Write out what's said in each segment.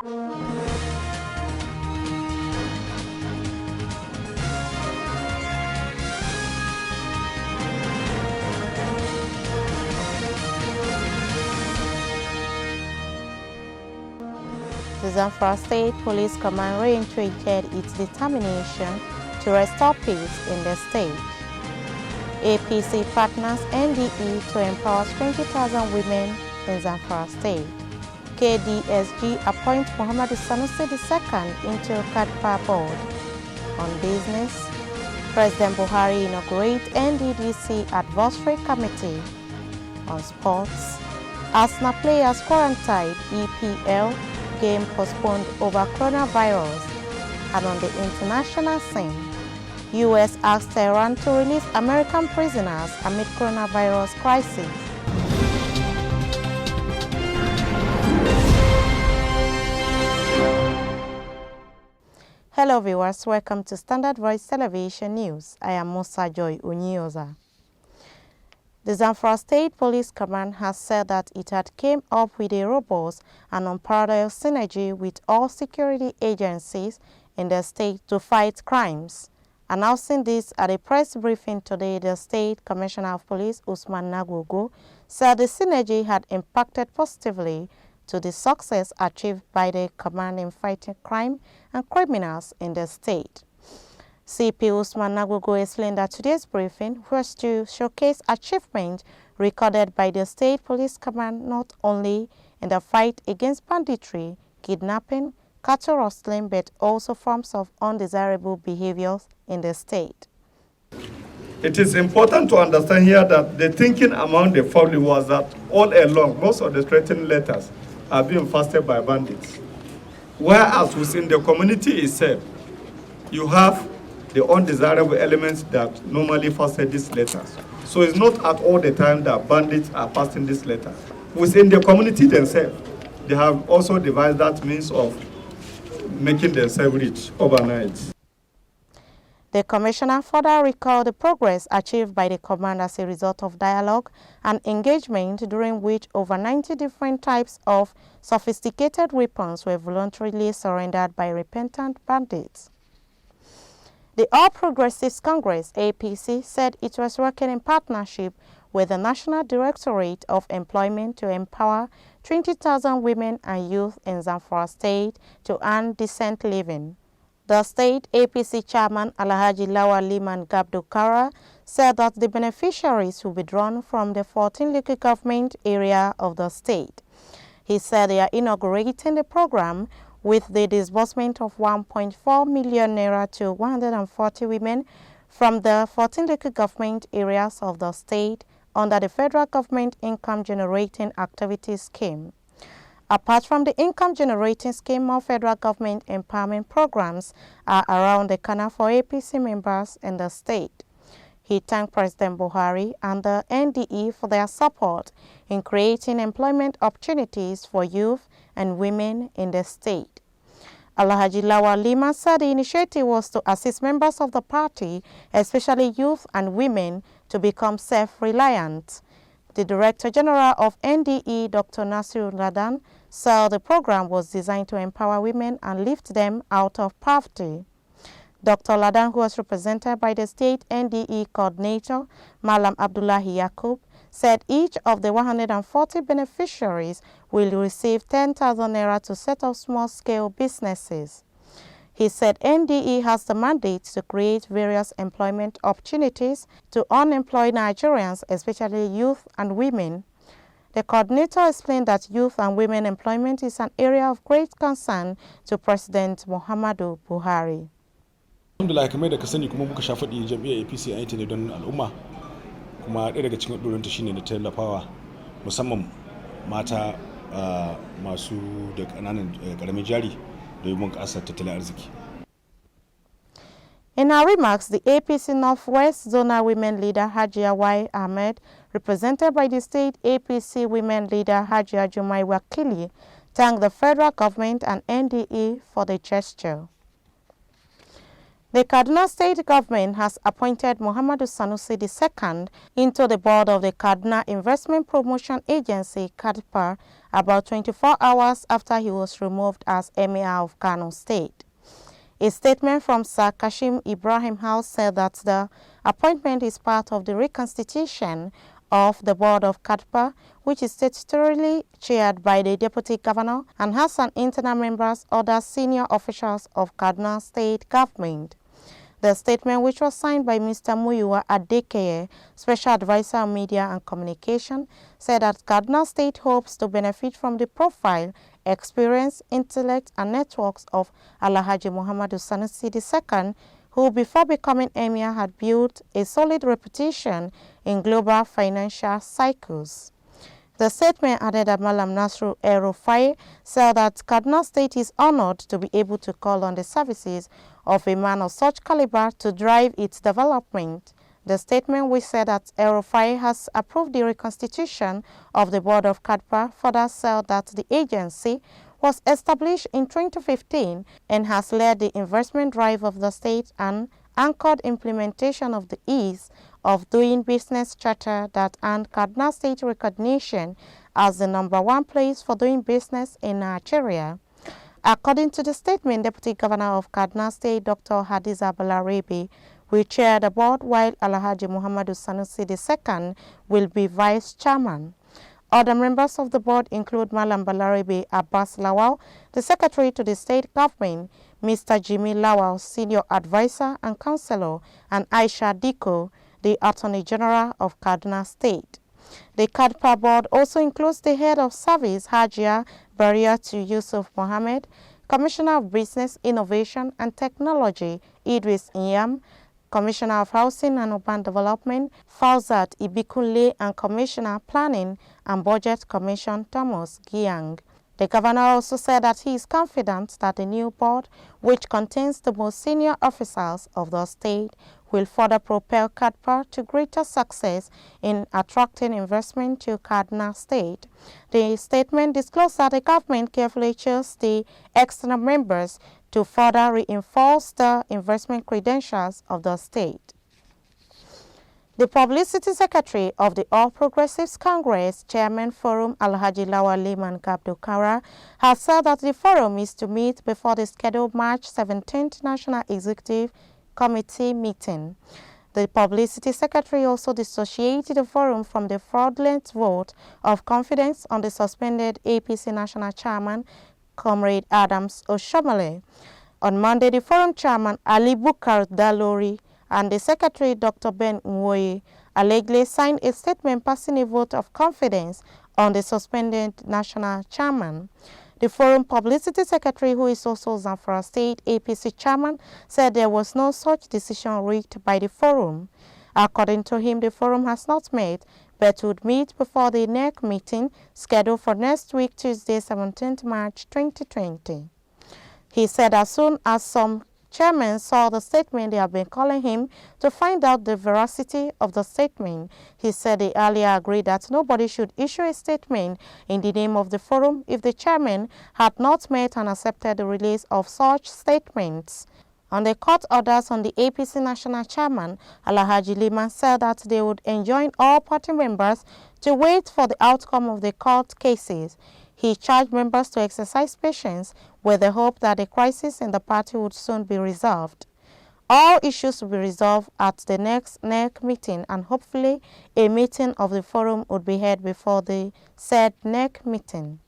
The Zamfara State Police Command reiterated its determination to restore peace in the state. APC partners NDE to empower 20,000 women in Zamfara State. KDSG appoints Muhammadu Sanusi II into Kadpa Board. On business, President Buhari inaugurates NDDC Advisory Committee. On sports, Arsenal players quarantined, EPL game postponed over coronavirus. And on the international scene, U.S. asked Tehran to release American prisoners amid coronavirus crisis. Hello viewers, welcome to Standard Voice Television News. I am Musa Joy Unyoza. The Zamfara State Police Command has said that it had came up with a robust and unparalleled synergy with all security agencies in the state to fight crimes. Announcing this at a press briefing today, the State Commissioner of Police, Usman Nagugu, said the synergy had impacted positively to the success achieved by the command in fighting crime and criminals in the state. CP Usman Nagugu explained that today's briefing was to showcase achievements recorded by the State Police Command not only in the fight against banditry, kidnapping, cattle rustling, but also forms of undesirable behaviors in the state. It is important to understand here that the thinking among the family was that all along, most of the threatening letters are being fastened by bandits. Whereas within the community itself, you have the undesirable elements that normally fasten these letters. So it's not at all the time that bandits are passing this letter. Within the community themselves, they have also devised that means of making themselves rich overnight. The Commissioner further recalled the progress achieved by the command as a result of dialogue and engagement, during which over 90 different types of sophisticated weapons were voluntarily surrendered by repentant bandits. The All Progressives Congress, APC, said it was working in partnership with the National Directorate of Employment to empower 20,000 women and youth in Zamfara State to earn decent living. The state APC chairman Alhaji Lawal Liman Gabdukara said that the beneficiaries will be drawn from the 14 local government area of the state. He said they are inaugurating the program with the disbursement of 1.4 million naira to 140 women from the 14 local government areas of the state under the federal government income generating activities scheme. Apart from the income generating scheme, more federal government empowerment programs are around the corner for APC members in the state. He thanked President Buhari and the NDE for their support in creating employment opportunities for youth and women in the state. Alhaji Lawal Lima said the initiative was to assist members of the party, especially youth and women, to become self-reliant. The Director General of NDE, Dr. Nasiru Ladan, said the program was designed to empower women and lift them out of poverty. Dr. Ladan, who was represented by the state NDE coordinator, Malam Abdullahi Yakub, said each of the 140 beneficiaries will receive 10,000 naira to set up small-scale businesses. He said NDE has the mandate to create various employment opportunities to unemployed Nigerians, especially youth and women. The coordinator explained that youth and women employment is an area of great concern to President Muhammadu Buhari. Alhamdulillah, kamar da ka sani kuma muka sha faɗi jam'iyyar APC an yi ta ne don al'umma, kuma ɗaya daga cikin ɗorinta shine na tallafawa musamman mata masu da ƙaramin jari domin bunƙasa tattalin arziki. In her remarks, the APC Northwest Zonal Women Leader Hajia Y. Ahmed, represented by the state APC Women Leader Hajia Jumai Wakili, thanked the federal government and NDE for the gesture. The Kaduna State government has appointed Muhammadu Sanusi II into the board of the Kaduna Investment Promotion Agency, KADPA, about 24 hours after he was removed as Emir of Kano State. A statement from Sir Kashim Ibrahim House said that the appointment is part of the reconstitution of the board of KADPA, which is statutorily chaired by the Deputy Governor and has an internal members other senior officials of Kaduna State government. The statement, which was signed by Mr. Muyiwa Adekeye, Special Advisor on Media and Communication, said that Kaduna State hopes to benefit from the profile, experience, intellect, and networks of Alhaji Muhammadu Sanusi II, who before becoming Emir had built a solid reputation in global financial cycles. The statement added that Malam Nasru El-Rufai said that Kaduna State is honored to be able to call on the services of a man of such caliber to drive its development. The statement, which said that El-Rufai has approved the reconstitution of the board of KADPA, further said that the agency was established in 2015 and has led the investment drive of the state and anchored implementation of the ease of doing business charter that earned Kaduna State recognition as the #1 place for doing business in Nigeria. According to the statement, Deputy Governor of Kaduna State, Dr. Hadiza Balarabe, will chair the board, while Alhaji Muhammadu Sanusi II will be vice chairman. Other members of the board include Malam Balarabe Abbas Lawal, the secretary to the state government, Mr. Jimmy Lawal, senior advisor and councillor, and Aisha Diko, the Attorney General of Kaduna State. The KADPA board also includes the head of service, Hajia Bariyatu Yusuf Mohammed, Commissioner of Business, Innovation and Technology, Idris Iyam, Commissioner of Housing and Urban Development, Fauzat Ibikunle, and Commissioner Planning and Budget Commission, Thomas Giang. The governor also said that he is confident that the new board, which contains the most senior officers of the state, will further propel KADPA to greater success in attracting investment to Kaduna State. The statement disclosed that the government carefully chose the external members to further reinforce the investment credentials of the state. The Publicity Secretary of the All Progressives Congress, Chairman Forum Alhaji Lawal Liman Gabdokara, has said that the forum is to meet before the scheduled March 17th National Executive Committee meeting. The Publicity Secretary also dissociated the forum from the fraudulent vote of confidence on the suspended APC National Chairman, Comrade Adams Oshomole. On Monday, the forum chairman, Ali Bukar Dalori, and the secretary, Dr. Ben Nwoye, allegedly signed a statement passing a vote of confidence on the suspended national chairman. The forum publicity secretary, who is also Zamfara State APC chairman, said there was no such decision reached by the forum. According to him, the forum has not met, but would meet before the NEC meeting scheduled for next week, Tuesday, 17th March 2020. He said as soon as some chairman saw the statement, they have been calling him to find out the veracity of the statement. He said they earlier agreed that nobody should issue a statement in the name of the forum if the chairman had not met and accepted the release of such statements. On the court orders on the APC national chairman, Alhaji Liman said that they would enjoin all party members to wait for the outcome of the court cases. He charged members to exercise patience with the hope that the crisis in the party would soon be resolved. All issues will be resolved at the next NEC meeting, and hopefully a meeting of the forum would be held before the said NEC meeting.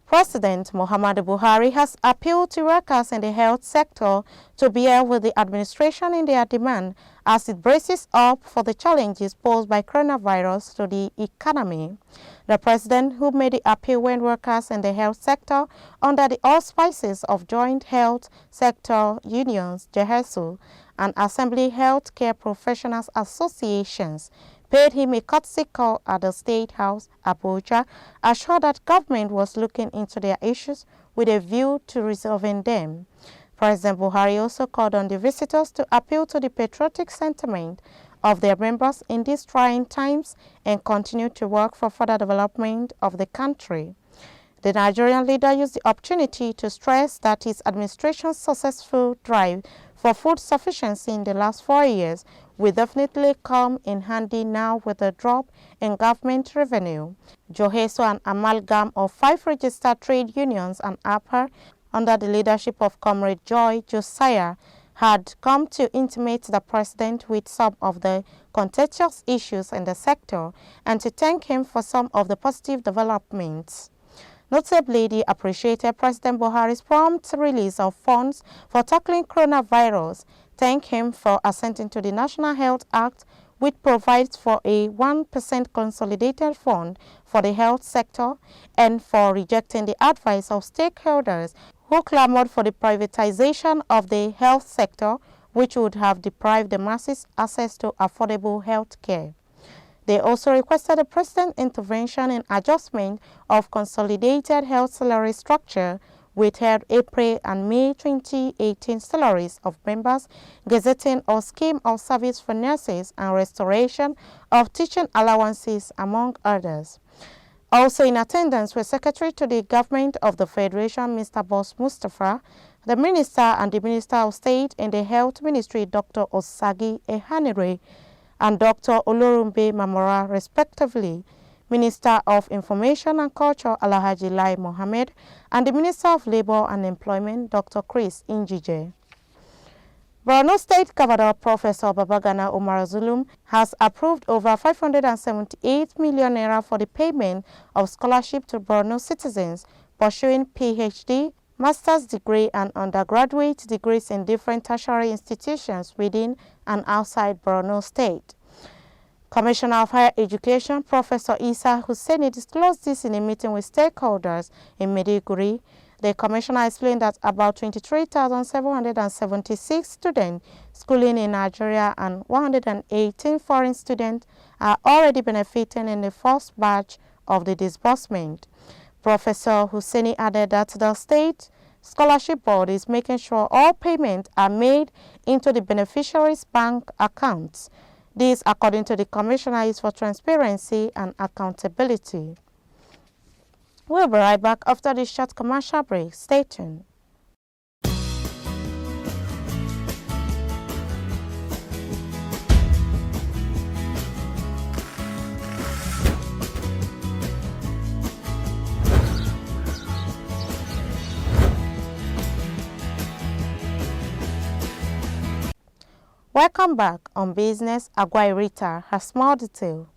President Muhammadu Buhari has appealed to workers in the health sector to bear with the administration in their demand as it braces up for the challenges posed by coronavirus to the economy. The president, who made the appeal when workers in the health sector under the auspices of Joint Health Sector Unions, JHESU, and Assembly Health Care Professionals Associations, paid him a courtesy call at the State House, Abuja, assured that government was looking into their issues with a view to resolving them. President Buhari also called on the visitors to appeal to the patriotic sentiment of their members in these trying times and continue to work for further development of the country. The Nigerian leader used the opportunity to stress that his administration's successful drive for food sufficiency in the last 4 years will definitely come in handy now with a drop in government revenue. Joheso, an amalgam of 5 registered trade unions and APA under the leadership of Comrade Joy Josiah, had come to intimate the president with some of the contentious issues in the sector and to thank him for some of the positive developments. Notably, they appreciated President Buhari's prompt release of funds for tackling coronavirus, thanked him for assenting to the National Health Act, which provides for a 1% consolidated fund for the health sector, and for rejecting the advice of stakeholders who clamored for the privatization of the health sector, which would have deprived the masses access to affordable health care. They also requested the President's intervention in adjustment of consolidated health salary structure, which held April and May 2018 salaries of members, gazetting or scheme of service for nurses, and restoration of teaching allowances, among others. Also in attendance were Secretary to the Government of the Federation, Mr. Boss Mustafa, the Minister and the Minister of State in the Health Ministry, Dr. Osagi Ehanire, and Dr. Olorunbe Mamora, respectively, Minister of Information and Culture, Alhaji Lai Mohammed, and the Minister of Labour and Employment, Dr. Chris Njije. Borno State Governor Professor Babagana Umar Zulum has approved over 578 million naira for the payment of scholarship to Borno citizens pursuing PhD, master's degree and undergraduate degrees in different tertiary institutions within and outside Borno State. Commissioner of Higher Education Professor Isa Hussaini disclosed this in a meeting with stakeholders in Maiduguri. The commissioner explained that about 23,776 students schooling in Nigeria and 118 foreign students are already benefiting in the first batch of the disbursement. Professor Hussaini added that the State Scholarship Board is making sure all payments are made into the beneficiaries' bank accounts. This, according to the commissioner, is for transparency and accountability. We'll be right back after this short commercial break. Stay tuned. Welcome back on Business. Agua Rita has more detail.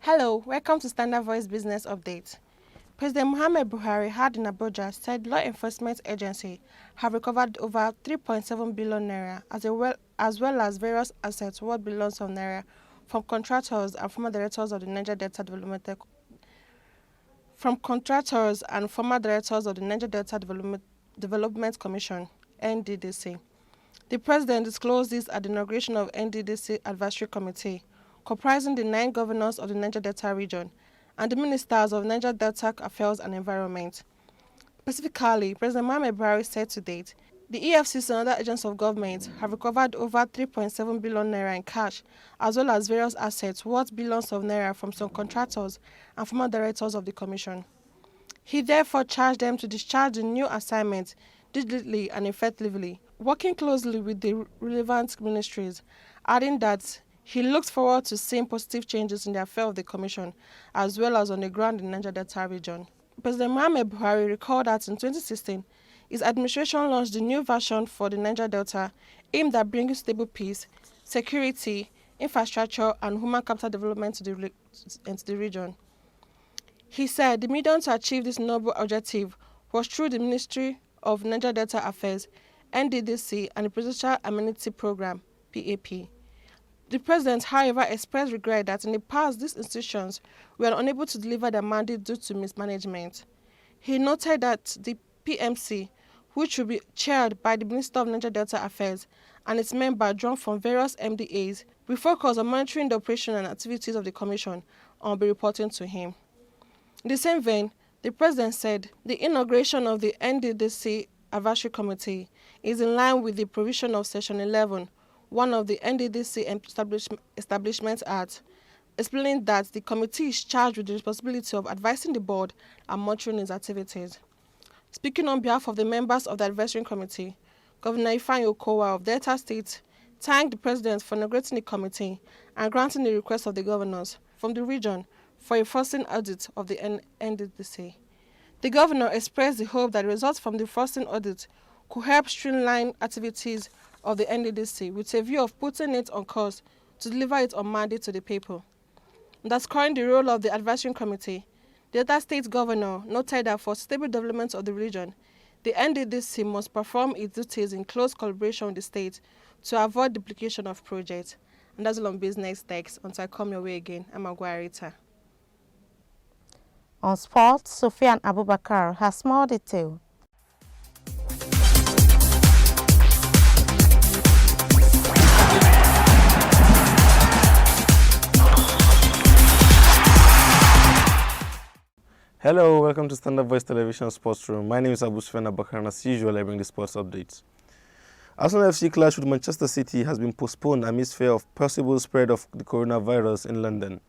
Hello, welcome to Standard Voice Business Update. President Muhammad Buhari had in Abuja said law enforcement agencies have recovered over 3.7 billion naira as well as various assets worth billions of naira from contractors and former directors of the Niger Delta Development Commission (NDDC). The president disclosed this at the inauguration of NDDC Advisory Committee, comprising the 9 governors of the Niger Delta region and the ministers of Niger Delta Affairs and Environment. Specifically, President Muhammad Buhari said to date, the EFCC and other agents of government have recovered over 3.7 billion naira in cash, as well as various assets worth billions of naira from some contractors and former directors of the commission. He therefore charged them to discharge the new assignment diligently and effectively, working closely with the relevant ministries, adding that he looks forward to seeing positive changes in the affairs of the Commission, as well as on the ground in Niger Delta region. President Muhammad Buhari recalled that in 2016, his administration launched the new version for the Niger Delta aimed at bringing stable peace, security, infrastructure, and human capital development to the region. He said the medium to achieve this noble objective was through the Ministry of Niger Delta Affairs, NDDC, and the Presidential Amenity Program, PAP. The president, however, expressed regret that in the past these institutions were unable to deliver their mandate due to mismanagement. He noted that the PMC, which will be chaired by the Minister of Niger Delta Affairs and its members drawn from various MDAs, will focus on monitoring the operation and activities of the Commission and will be reporting to him. In the same vein, the president said the inauguration of the NDDC Advisory Committee is in line with the provision of Section 11, 1 of the NDDC Establishment Act, explaining that the committee is charged with the responsibility of advising the board and monitoring its activities. Speaking on behalf of the members of the advisory committee, Governor Ifeanyi Okowa of Delta State thanked the president for inaugurating the committee and granting the request of the governors from the region for a forcing audit of the NDDC. The governor expressed the hope that the results from the forcing audit could help streamline activities of the NDDC with a view of putting it on course to deliver it on mandate to the people. Underscoring the role of the advisory committee, the Delta State governor noted that for stable development of the region, the NDDC must perform its duties in close collaboration with the state to avoid duplication of projects. And that's all on Business Text. Until I come your way again, I'm Aguarita. On sports, Sufyan Abubakar has more detail. Hello, welcome to Standard Voice Television Sports Room. My name is Sufyan Abubakar, and as usual, I bring the sports updates. Arsenal FC clash with Manchester City has been postponed amidst fear of possible spread of the coronavirus in London.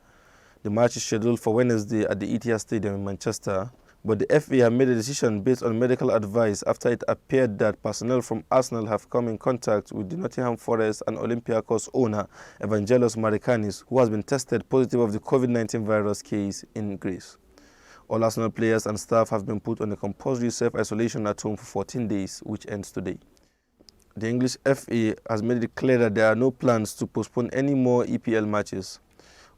The match is scheduled for Wednesday at the Etihad Stadium in Manchester, but the FA have made a decision based on medical advice after it appeared that personnel from Arsenal have come in contact with the Nottingham Forest and Olympiacos owner Evangelos Marikanis, who has been tested positive of the COVID-19 virus case in Greece. All Arsenal players and staff have been put on a compulsory self-isolation at home for 14 days, which ends today. The English FA has made it clear that there are no plans to postpone any more EPL matches,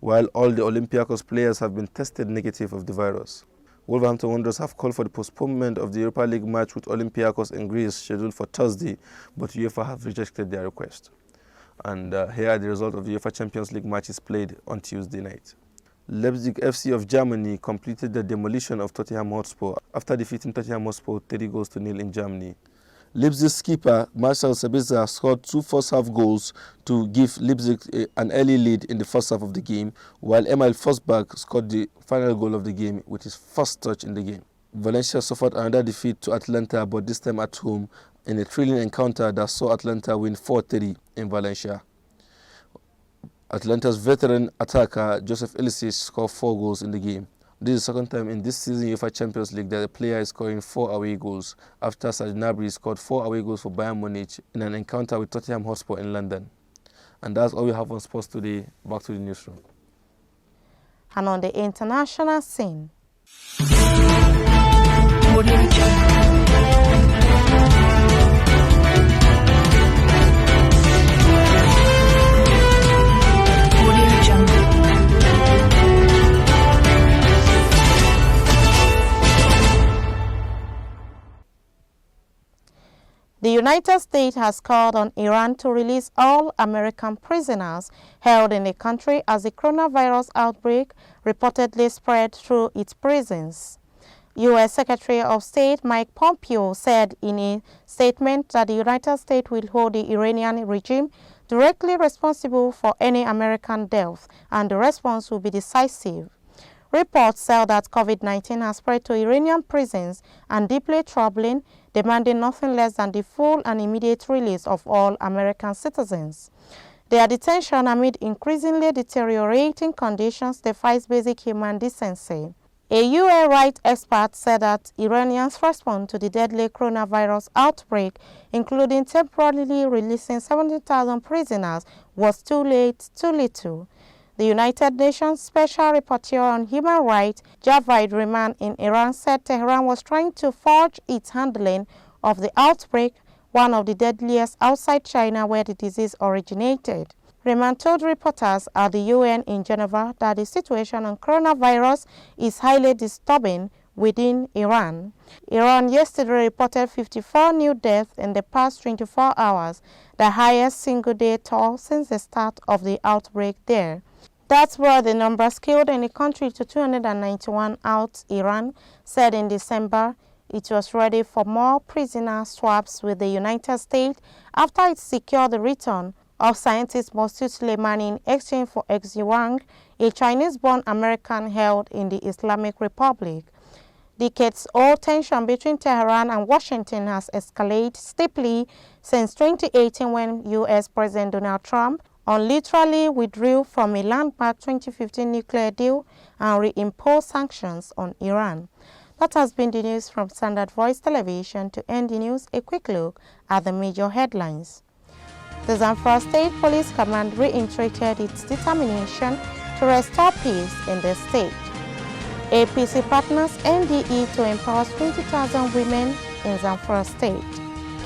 while all the Olympiacos players have been tested negative of the virus. Wolverhampton Wanderers have called for the postponement of the Europa League match with Olympiacos in Greece scheduled for Thursday, but UEFA have rejected their request. And here are the results of the UEFA Champions League matches played on Tuesday night. Leipzig FC of Germany completed the demolition of Tottenham Hotspur after defeating Tottenham Hotspur 3-0 in Germany. Leipzig skipper Marcel Sabitzer scored 2 first-half goals to give Leipzig an early lead in the first half of the game, while Emil Forsberg scored the final goal of the game with his first touch in the game. Valencia suffered another defeat to Atlanta, but this time at home, in a thrilling encounter that saw Atlanta win 4-3 in Valencia. Atlanta's veteran attacker Joseph Ilicic scored 4 goals in the game. This is the second time in this season UEFA Champions League that a player is scoring 4 away goals, after Serge Gnabry scored 4 away goals for Bayern Munich in an encounter with Tottenham Hotspur in London. And that's all we have on sports today. Back to the newsroom. And on the international scene, the United States has called on Iran to release all American prisoners held in the country as the coronavirus outbreak reportedly spread through its prisons. U.S. Secretary of State Mike Pompeo said in a statement that the United States will hold the Iranian regime directly responsible for any American death, and the response will be decisive. Reports say that COVID-19 has spread to Iranian prisons and deeply troubling, demanding nothing less than the full and immediate release of all American citizens. Their detention amid increasingly deteriorating conditions defies basic human decency. A UN rights expert said that Iranians' response to the deadly coronavirus outbreak, including temporarily releasing 70,000 prisoners, was too late, too little. The United Nations Special Rapporteur on Human Rights, Javaid Rehman in Iran, said Tehran was trying to forge its handling of the outbreak, one of the deadliest outside China where the disease originated. Rehman told reporters at the UN in Geneva that the situation on coronavirus is highly disturbing within Iran. Iran yesterday reported 54 new deaths in the past 24 hours, the highest single-day toll since the start of the outbreak there. That's where the number scaled in the country to 291 out. Iran said in December it was ready for more prisoner swaps with the United States after it secured the return of scientist Mohsen Soleimani in exchange for Xi Wang, a Chinese-born American held in the Islamic Republic. Decades-old tension between Tehran and Washington has escalated steeply since 2018 when U.S. President Donald Trump unilaterally withdrew from a landmark 2015 nuclear deal and reimposed sanctions on Iran. That has been the news from Standard Voice Television. To end the news, a quick look at the major headlines. The Zamfara State Police Command reiterated its determination to restore peace in the state. APC partners NDE to empower 20,000 women in Zamfara State.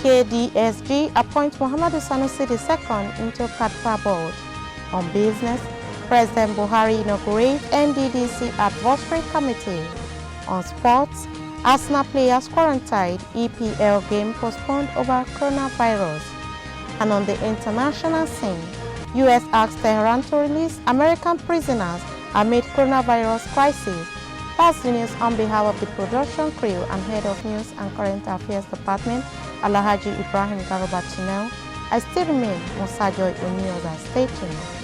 KDSG appoints Muhammadu Sanusi II into Kadfa Board. On business, President Buhari inaugurates NDDC Advisory Committee. On sports, Arsenal players quarantined, EPL game postponed over coronavirus. And on the international scene, U.S. asks Tehran to release American prisoners amid coronavirus crisis. That's the news on behalf of the production crew and head of News and Current Affairs Department, Alhaji Ibrahim Garuba Chinel. I still remain Musa Joy Unioza. Stay tuned.